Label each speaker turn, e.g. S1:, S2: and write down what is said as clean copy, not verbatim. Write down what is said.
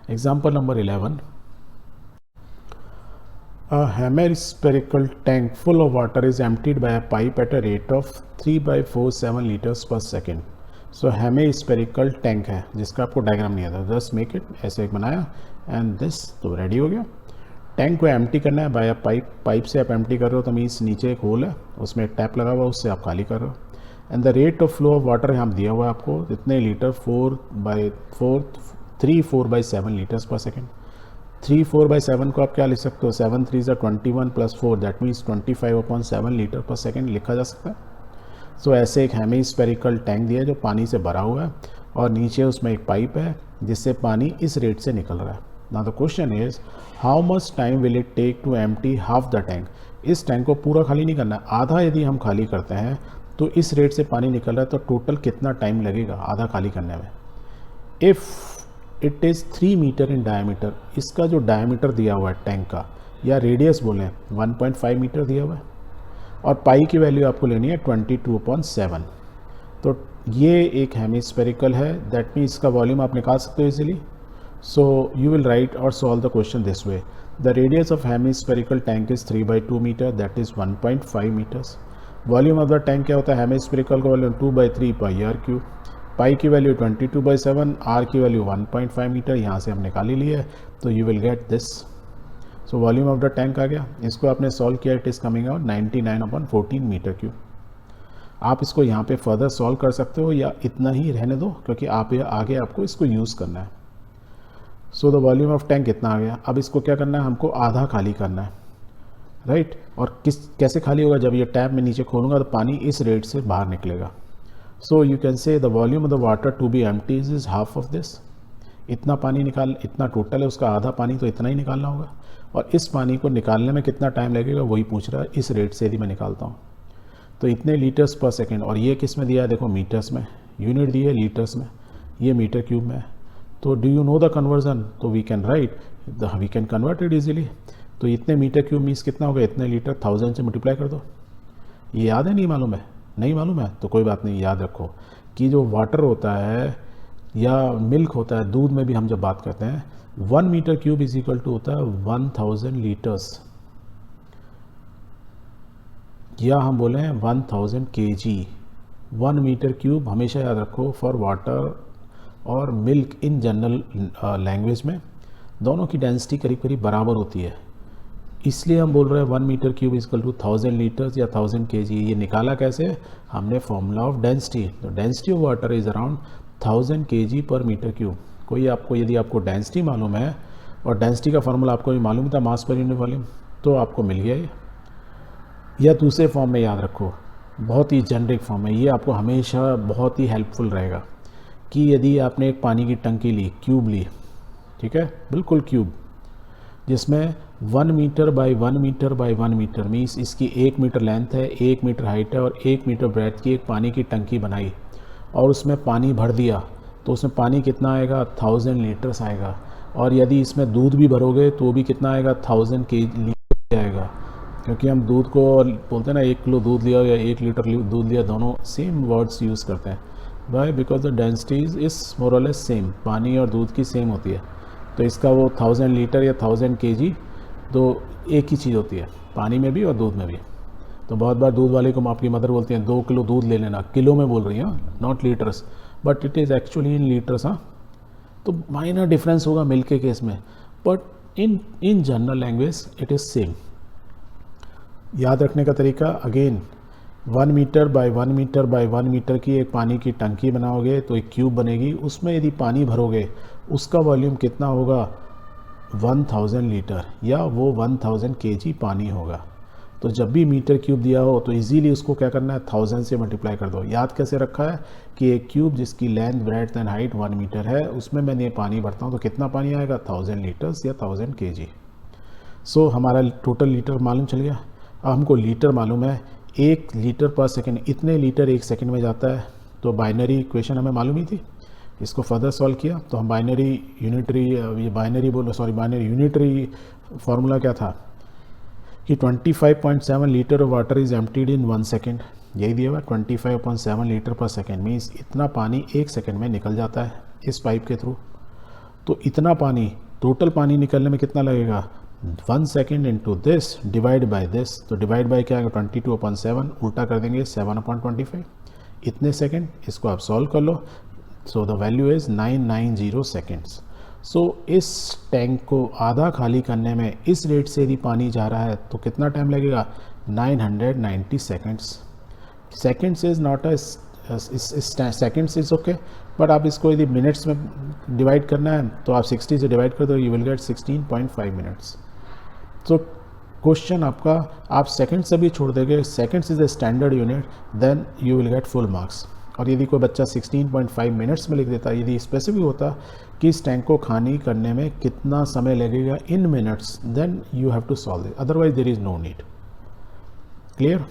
S1: Example number 11. A hemispherical tank full of water is emptied by a pipe at a rate of 3/47 liters per second. So hemispherical tank है जिसका आपको diagram नहीं आता, just make it, ऐसे एक बनाया and this, तो ready हो गया। टैंक को एम्प्टी करना है बाय पाइप, पाइप से आप एम्प्टी कर रहे हो तो मीन्स नीचे एक होल है, उसमें एक टैप लगा हुआ है, उससे आप खाली कर रहे हो। And the rate of flow of water यहाँ दिया हुआ है आपको, इतने लीटर 3/4/7 लीटर्स पर सेकेंड। 3/4/7 को आप क्या लिख सकते हो, 7 3 21 + 4 दैट मीन्स 25/7 लीटर पर सेकेंड लिखा जा सकता है। सो ऐसे एक हेमिस्फेरिकल टैंक दिया है जो पानी से भरा हुआ है और नीचे उसमें एक पाइप है जिससे पानी इस रेट से निकल रहा है। Now the question is how much time will it take to empty half the tank. इस टैंक को पूरा खाली नहीं करना, आधा यदि हम खाली करते हैं तो इस रेट से पानी निकल रहा है तो टोटल कितना टाइम लगेगा आधा खाली करने में। If it is 3 metre in diameter, इसका जो डायमीटर दिया हुआ है टैंक का या रेडियस बोलें 1.5 मीटर दिया हुआ है और पाई की वैल्यू आपको लेनी है 22/7। तो ये एक हेमिस्फेरिकल है, दैट मीन्स इसका वॉल्यूम आप निकाल सकते हो easily. So you will write और solve the question this way. The radius of hemispherical tank is 3/2 metre, that is 1.5 metres. Volume of the tank क्या होता है, हेमिस्फेरिकल का वॉल्यूम 2/3 πr³। पाई की वैल्यू 22/7, आर की वैल्यू 1.5 मीटर, यहाँ से हम निकाल ही लिए, तो you will get this. So volume of the tank आ गया, इसको आपने सॉल्व किया, it is coming out 99/14 metre cube. आप इसको यहाँ पे फर्दर सॉल्व कर सकते हो या इतना ही रहने दो क्योंकि आप आगे आपको इसको यूज़ करना है। So the volume of tank कितना आ गया, अब इसको क्या करना है, हमको आधा खाली करना है, राइट। और कैसे खाली होगा, जब ये टैप में नीचे खोलूँगा तो पानी इस रेट से बाहर निकलेगा। So you can say the volume of the water to be empty is half of this. इतना पानी निकाल, इतना टोटल है, उसका आधा पानी तो इतना ही निकालना होगा। और इस पानी को निकालने में कितना टाइम लगेगा वही पूछ रहा है, इस रेट से यदि मैं निकालता हूँ तो इतने लीटर्स पर सेकेंड। और ये किस में दिया है, देखो मीटर्स में, यूनिट दी है लीटर्स में, ये मीटर क्यूब में है। तो do you know the conversion, तो we can write, we can convert it easily. तो इतने मीटर क्यूब मीन्स कितना होगा, इतने लीटर 1000 से मल्टीप्लाई कर दो। ये याद है, नहीं मालूम है, नहीं मालूम है तो कोई बात नहीं, याद रखो कि जो वाटर होता है या मिल्क होता है, दूध में भी हम जब बात करते हैं 1 metre cube is equal to होता है 1000 लीटर्स, या हम बोले हैं 1000 kg। 1 मीटर क्यूब हमेशा याद रखो फॉर वाटर और मिल्क इन जनरल लैंग्वेज में दोनों की डेंसिटी करीब करीब बराबर होती है, इसलिए हम बोल रहे हैं 1 metre cube is equal to 1000 litres या 1000 kg। ये निकाला कैसे, हमने फॉर्मूला ऑफ डेंसिटी, तो density of water is around 1000 kg पर मीटर क्यूब। कोई आपको यदि आपको डेंसिटी मालूम है और डेंसिटी का फॉर्मूला आपको भी मालूम था मास पर यूनिट वॉल्यूम, तो आपको मिल गया ये। या दूसरे फॉर्म में याद रखो, बहुत ही जेनरिक फॉर्म है, ये आपको हमेशा बहुत ही हेल्पफुल रहेगा कि यदि आपने एक पानी की टंकी ली, क्यूब ली, ठीक है, बिल्कुल क्यूब, जिसमें 1 metre by 1 metre by 1 metre means इसकी 1 मीटर लेंथ है, 1 मीटर हाइट है और 1 मीटर ब्रेथ की एक पानी की टंकी बनाई और उसमें पानी भर दिया, तो उसमें पानी कितना आएगा, 1000 लीटर्स आएगा। और यदि इसमें दूध भी भरोगे तो भी कितना आएगा, 1000 लीटर आएगा, क्योंकि हम दूध को बोलते हैं ना 1 किलो दूध लिया या 1 लीटर दूध लिया, दोनों सेम वर्ड्स यूज़ करते हैं। Why, because the density is more or less same, पानी और दूध की सेम होती है। तो इसका वो 1000 लीटर या 1000 kg तो एक ही चीज़ होती है, पानी में भी और दूध में भी। तो बहुत बार दूध वाले को आपकी मदर बोलती हैं 2 किलो दूध ले लेना, किलो में बोल रही हैं, not litres, but it is actually in litres. हाँ, तो माइनर डिफरेंस होगा मिल्क के केस में, but in general language it is same. याद रखने का तरीका again, 1 metre by 1 metre by 1 metre की एक पानी की टंकी बनाओगे तो एक क्यूब बनेगी, उसमें यदि पानी भरोगे उसका वॉल्यूम कितना होगा, 1000 लीटर या वो 1000 kg पानी होगा। तो जब भी मीटर क्यूब दिया हो तो इजीली उसको क्या करना है, 1000 से मल्टीप्लाई कर दो। याद कैसे रखा है कि एक क्यूब जिसकी length breadth and height 1 metre है, उसमें मैंने पानी भरता हूँ तो कितना पानी आएगा, 1000 लीटर्स या 1000 kg। सो हमारा टोटल लीटर मालूम चल गया। अब हमको लीटर मालूम है, 1 लीटर पर सेकेंड, इतने लीटर 1 सेकेंड में जाता है। तो बाइनरी इक्वेशन हमें मालूम ही थी, इसको फर्दर सॉल्व किया तो हम बाइनरी यूनिटरी फार्मूला क्या था कि 25.7 litre of water is emptied in 1 second, यही दिया हुआ 25.7 लीटर पर सेकेंड मीन्स इतना पानी 1 सेकेंड में निकल जाता है इस पाइप के थ्रू। तो इतना पानी, टोटल पानी निकलने में कितना लगेगा, 1 second into this divide by this, तो डिवाइड बाई क्या आएगा 22/7, उल्टा कर देंगे 7/25, इतने सेकेंड, इसको आप सॉल्व कर लो। So the value is 990 seconds. So इस टैंक को आधा खाली करने में इस रेट से यदि पानी जा रहा है तो कितना टाइम लगेगा, 990 seconds. Seconds is not a seconds is okay, but आप इसको यदि मिनट्स में डिवाइड करना है तो आप 60 से डिवाइड कर दो, you will get 16.5 minutes. So question आपका, आप सेकंड से भी छोड़ देंगे, seconds is the standard unit, then you will get full marks. और यदि कोई बच्चा 16.5 मिनट्स में लिख देता, यदि स्पेसिफिक होता कि इस टैंक को खाली करने में कितना समय लगेगा in minutes, then you have to solve it, otherwise there is no need. Clear?